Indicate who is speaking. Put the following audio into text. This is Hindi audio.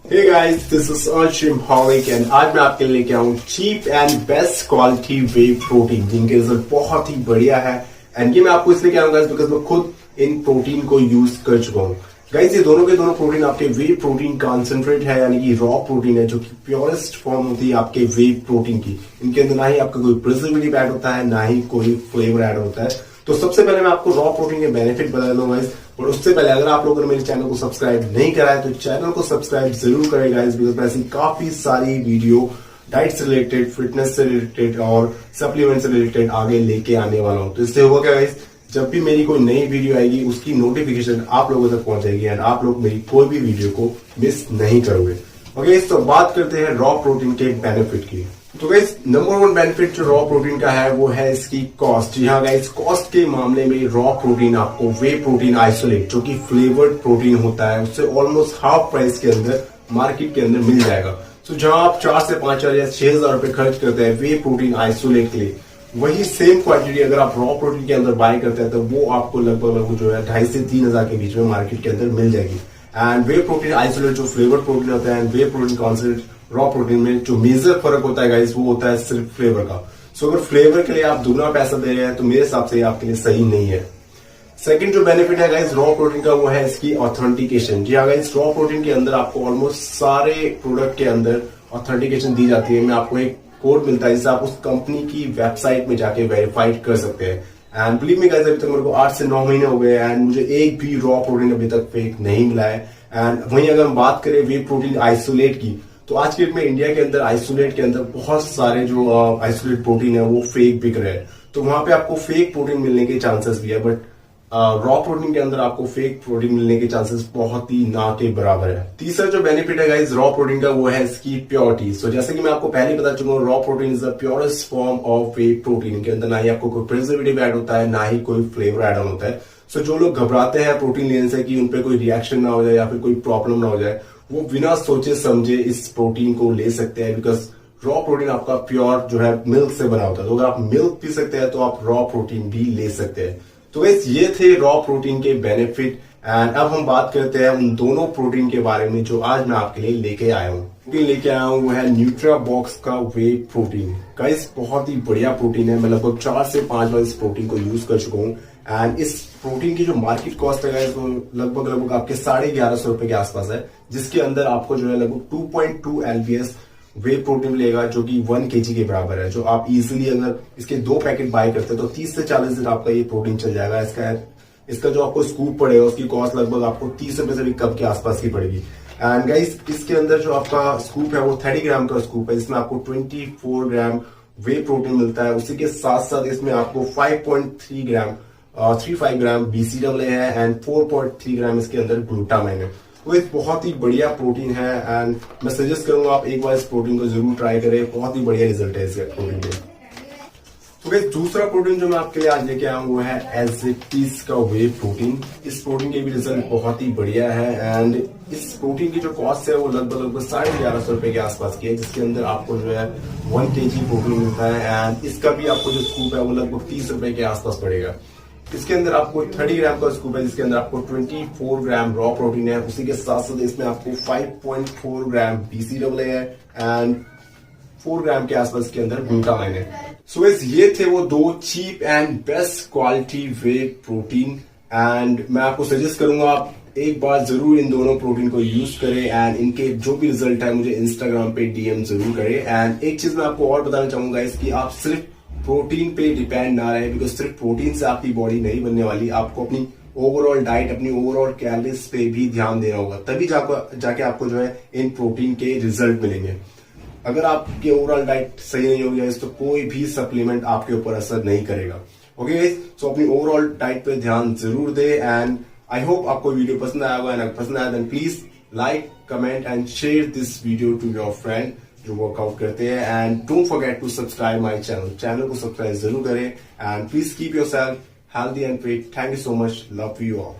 Speaker 1: Hey guys, this is Arshim Holic and आज मैं आपके लिए लेके आऊँ cheap and best quality whey protein जिनके रिजल्ट बहुत ही बढ़िया है। एंड ये मैं आपको इसलिए कह रहा हूँ गाइस बिकॉज मैं खुद इन प्रोटीन को यूज कर चुका हूँ। गाइस ये दोनों के दोनों प्रोटीन आपके वे प्रोटीन कॉन्सेंट्रेट है, यानी कि रॉ प्रोटीन है, जो कि प्योरेस्ट फॉर्म होती है आपके वे प्रोटीन की। इनके अंदर ना ही आपका कोई प्रिजर्वेटिव ऐड होता है, ना ही कोई फ्लेवर ऐड होता है। तो सबसे पहले मैं आपको रॉ प्रोटीन के बेनिफिट बता दूंगा गाइस, और उससे पहले अगर आप लोगों ने मेरे चैनल को सब्सक्राइब नहीं करा है तो चैनल को सब्सक्राइब जरूर करें गाइस, बिकॉज मैं ऐसी काफी सारी वीडियो डाइट से रिलेटेड, फिटनेस से रिलेटेड और सप्लीमेंट से रिलेटेड आगे लेके आने वाला हूं। तो इससे होगा क्या गाइस, जब भी मेरी कोई नई वीडियो आएगी उसकी नोटिफिकेशन आप लोगों तक पहुंचेगी एंड आप लोग मेरी कोई भी वीडियो को मिस नहीं करोगे। ओके, तो बात करते हैं रॉ प्रोटीन के बेनिफिट की। तो गाइस नंबर वन बेनिफिट जो रॉ प्रोटीन का है वो है इसकी कॉस्ट। जी हाँ गाइस, कॉस्ट के मामले में रॉ प्रोटीन आपको वे प्रोटीन आइसोलेट जो कि फ्लेवर्ड प्रोटीन होता है उससे ऑलमोस्ट हाफ प्राइस के अंदर मार्केट के अंदर मिल जाएगा। तो जहां आप 4 से 5,000 या 6,000 रुपए खर्च करते हैं वे प्रोटीन आइसोलेट के लिए, वही सेम क्वांटिटी अगर आप रॉ प्रोटीन के अंदर बाय करते हैं तो वो आपको लगभग जो है 2,500 से 3,000 के बीच में मार्केट के अंदर मिल जाएगी। एंड वे प्रोटीन आइसोलेट जो फ्लेवर्ड प्रोटीन होता है and way protein concentrate raw protein में जो मेजर फर्क होता है गाइस वो होता है सिर्फ फ्लेवर का। सो अगर फ्लेवर के लिए आप दुगना पैसा दे रहे हैं तो मेरे हिसाब से ये आपके लिए सही नहीं है। सेकंड जो बेनिफिट है गाइस रॉ प्रोटीन का वो है इसकी ऑथेंटिकेशन। जी हाँ गाइस, रॉ प्रोटीन के अंदर आपको ऑलमोस्ट सारे प्रोडक्ट के अंदर ऑथेंटिकेशन दी जाती है। मैं आपको एक कोड मिलता है जिससे आप उस कंपनी की वेबसाइट में जाके वेरीफाइड कर सकते हैं। एंड बिलीव मी गाइस, अभी तक मेरे को 8 से 9 महीने हो गए एंड मुझे एक भी रॉ प्रोटीन अभी तक फेक नहीं मिला है। एंड वहीं अगर हम बात करें वे प्रोटीन आइसोलेट की, तो आज के डेट में इंडिया के अंदर आइसोलेट के अंदर बहुत सारे जो आइसोलेट प्रोटीन है वो फेक बिक रहे हैं। तो वहां पे आपको फेक प्रोटीन मिलने के चांसेस भी है, बट रॉ प्रोटीन के अंदर आपको फेक प्रोटीन मिलने के चांसेस बहुत ही ना के बराबर है। तीसरा जो बेनिफिट है गाइस रॉ प्रोटीन का वो है इसकी प्योरिटी। सो जैसे कि मैं आपको पहले बता चुका हूँ, raw protein is the purest form of way protein. के अंदर ना ही आपको कोई प्रिजर्वेटिव ऐड होता है, ना ही कोई फ्लेवर ऐड ऑन होता है। सो जो लोग घबराते हैं प्रोटीन लेने से कि उनपे कोई रिएक्शन ना हो जाए या फिर कोई प्रॉब्लम ना हो जाए, वो बिना सोचे समझे इस प्रोटीन को ले सकते हैं, बिकॉज रॉ प्रोटीन आपका प्योर जो है मिल्क से बना होता है। तो अगर आप मिल्क पी सकते हैं तो आप रॉ प्रोटीन भी ले सकते हैं। तो गाइस ये थे रॉ प्रोटीन के बेनिफिट। एंड अब हम बात करते हैं उन दोनों प्रोटीन के बारे में जो आज मैं आपके लिए लेके आया हूँ। प्रोटीन लेके आया हूँ वो है न्यूट्रा बॉक्स का वे प्रोटीन। गाइस बहुत ही बढ़िया प्रोटीन है, मैं लगभग 4 से 5 बार इस प्रोटीन को यूज कर चुका हूँ। एंड इस प्रोटीन की जो मार्केट कॉस्ट है गाइस वो लगभग आपके 1150 रुपए के आसपास है, जिसके अंदर आपको जो है लगभग 2.2 LBS वे प्रोटीन मिलेगा जो कि 1 kg के बराबर है। जो आप इजीली अगर इसके 2 पैकेट बाय करते हैं तो 30 से 40 दिन आपका ये प्रोटीन चल जाएगा। इसका जो आपको स्कूप पड़ेगा उसकी कॉस्ट लगभग आपको 30 रुपए से भी कम के आसपास की पड़ेगी। एंड गाइस इसके अंदर जो आपका स्कूप है वो 30 ग्राम का स्कूप है, जिसमें आपको 24 ग्राम वे प्रोटीन मिलता है। उसी के साथ साथ इसमें आपको 35 ग्राम BCAA है एंड 4.3 ग्राम इसके अंदर ग्लूटामाइन है। वो एक बहुत ही बढ़िया प्रोटीन है एंड मैं सजेस्ट करूंगा आप एक बार इस प्रोटीन को जरूर ट्राई करें। बहुत ही बढ़िया रिजल्ट है इसके प्रोटीन के। तो गाइस दूसरा प्रोटीन जो मैं आपके लिए आज लेके आया हूं वो है एजिटीज का वे प्रोटीन। इस प्रोटीन के भी रिजल्ट बहुत ही बढ़िया है एंड इस प्रोटीन की जो कॉस्ट है वो लगभग 1150 रुपए के आसपास की है, जिसके अंदर आपको जो है 1 kg प्रोटीन मिलता है। एंड इसका भी आपको जो स्कूप है वो लगभग 30 रुपए के आसपास पड़ेगा। इसके अंदर आपको 30 ग्राम का स्कूप है, जिसके अंदर आपको 24 ग्राम रॉ प्रोटीन है। उसी के साथ साथ इसमें आपको 5.4 ग्राम BCAA है एंड 4 ग्राम के आसपास के अंदर ग्लूटामाइन है। सो ये थे वो 2 cheap and best quality whey protein. And मैं आपको सजेस्ट करूंगा आप एक बार जरूर इन दोनों प्रोटीन को यूज करें एंड इनके जो भी रिजल्ट है मुझे इंस्टाग्राम पे DM जरूर करें। एंड एक चीज मैं आपको और बताना चाहूंगा इसकी, आप सिर्फ प्रोटीन पे डिपेंड ना रहे, बिकॉज सिर्फ प्रोटीन से आपकी बॉडी नहीं बनने वाली। आपको अपनी ओवरऑल डाइट, अपनी ओवरऑल कैलोरीज पे भी ध्यान देना होगा, तभी जाके आपको जो है इन प्रोटीन के रिजल्ट मिलेंगे। अगर आपकी ओवरऑल डाइट सही नहीं होगी तो कोई भी सप्लीमेंट आपके ऊपर असर नहीं करेगा। ओके गाइस, सो अपनी ओवरऑल डाइट पे ध्यान जरूर दे। एंड आई होप आपको वीडियो पसंद आया होगा। एंड अगर पसंद आया then please like, comment and share this video to your friend जो वर्कआउट करते हैं। And don't forget to subscribe my channel को सब्सक्राइब जरूर करें। And please keep yourself healthy and fit. Thank you so much, love you all.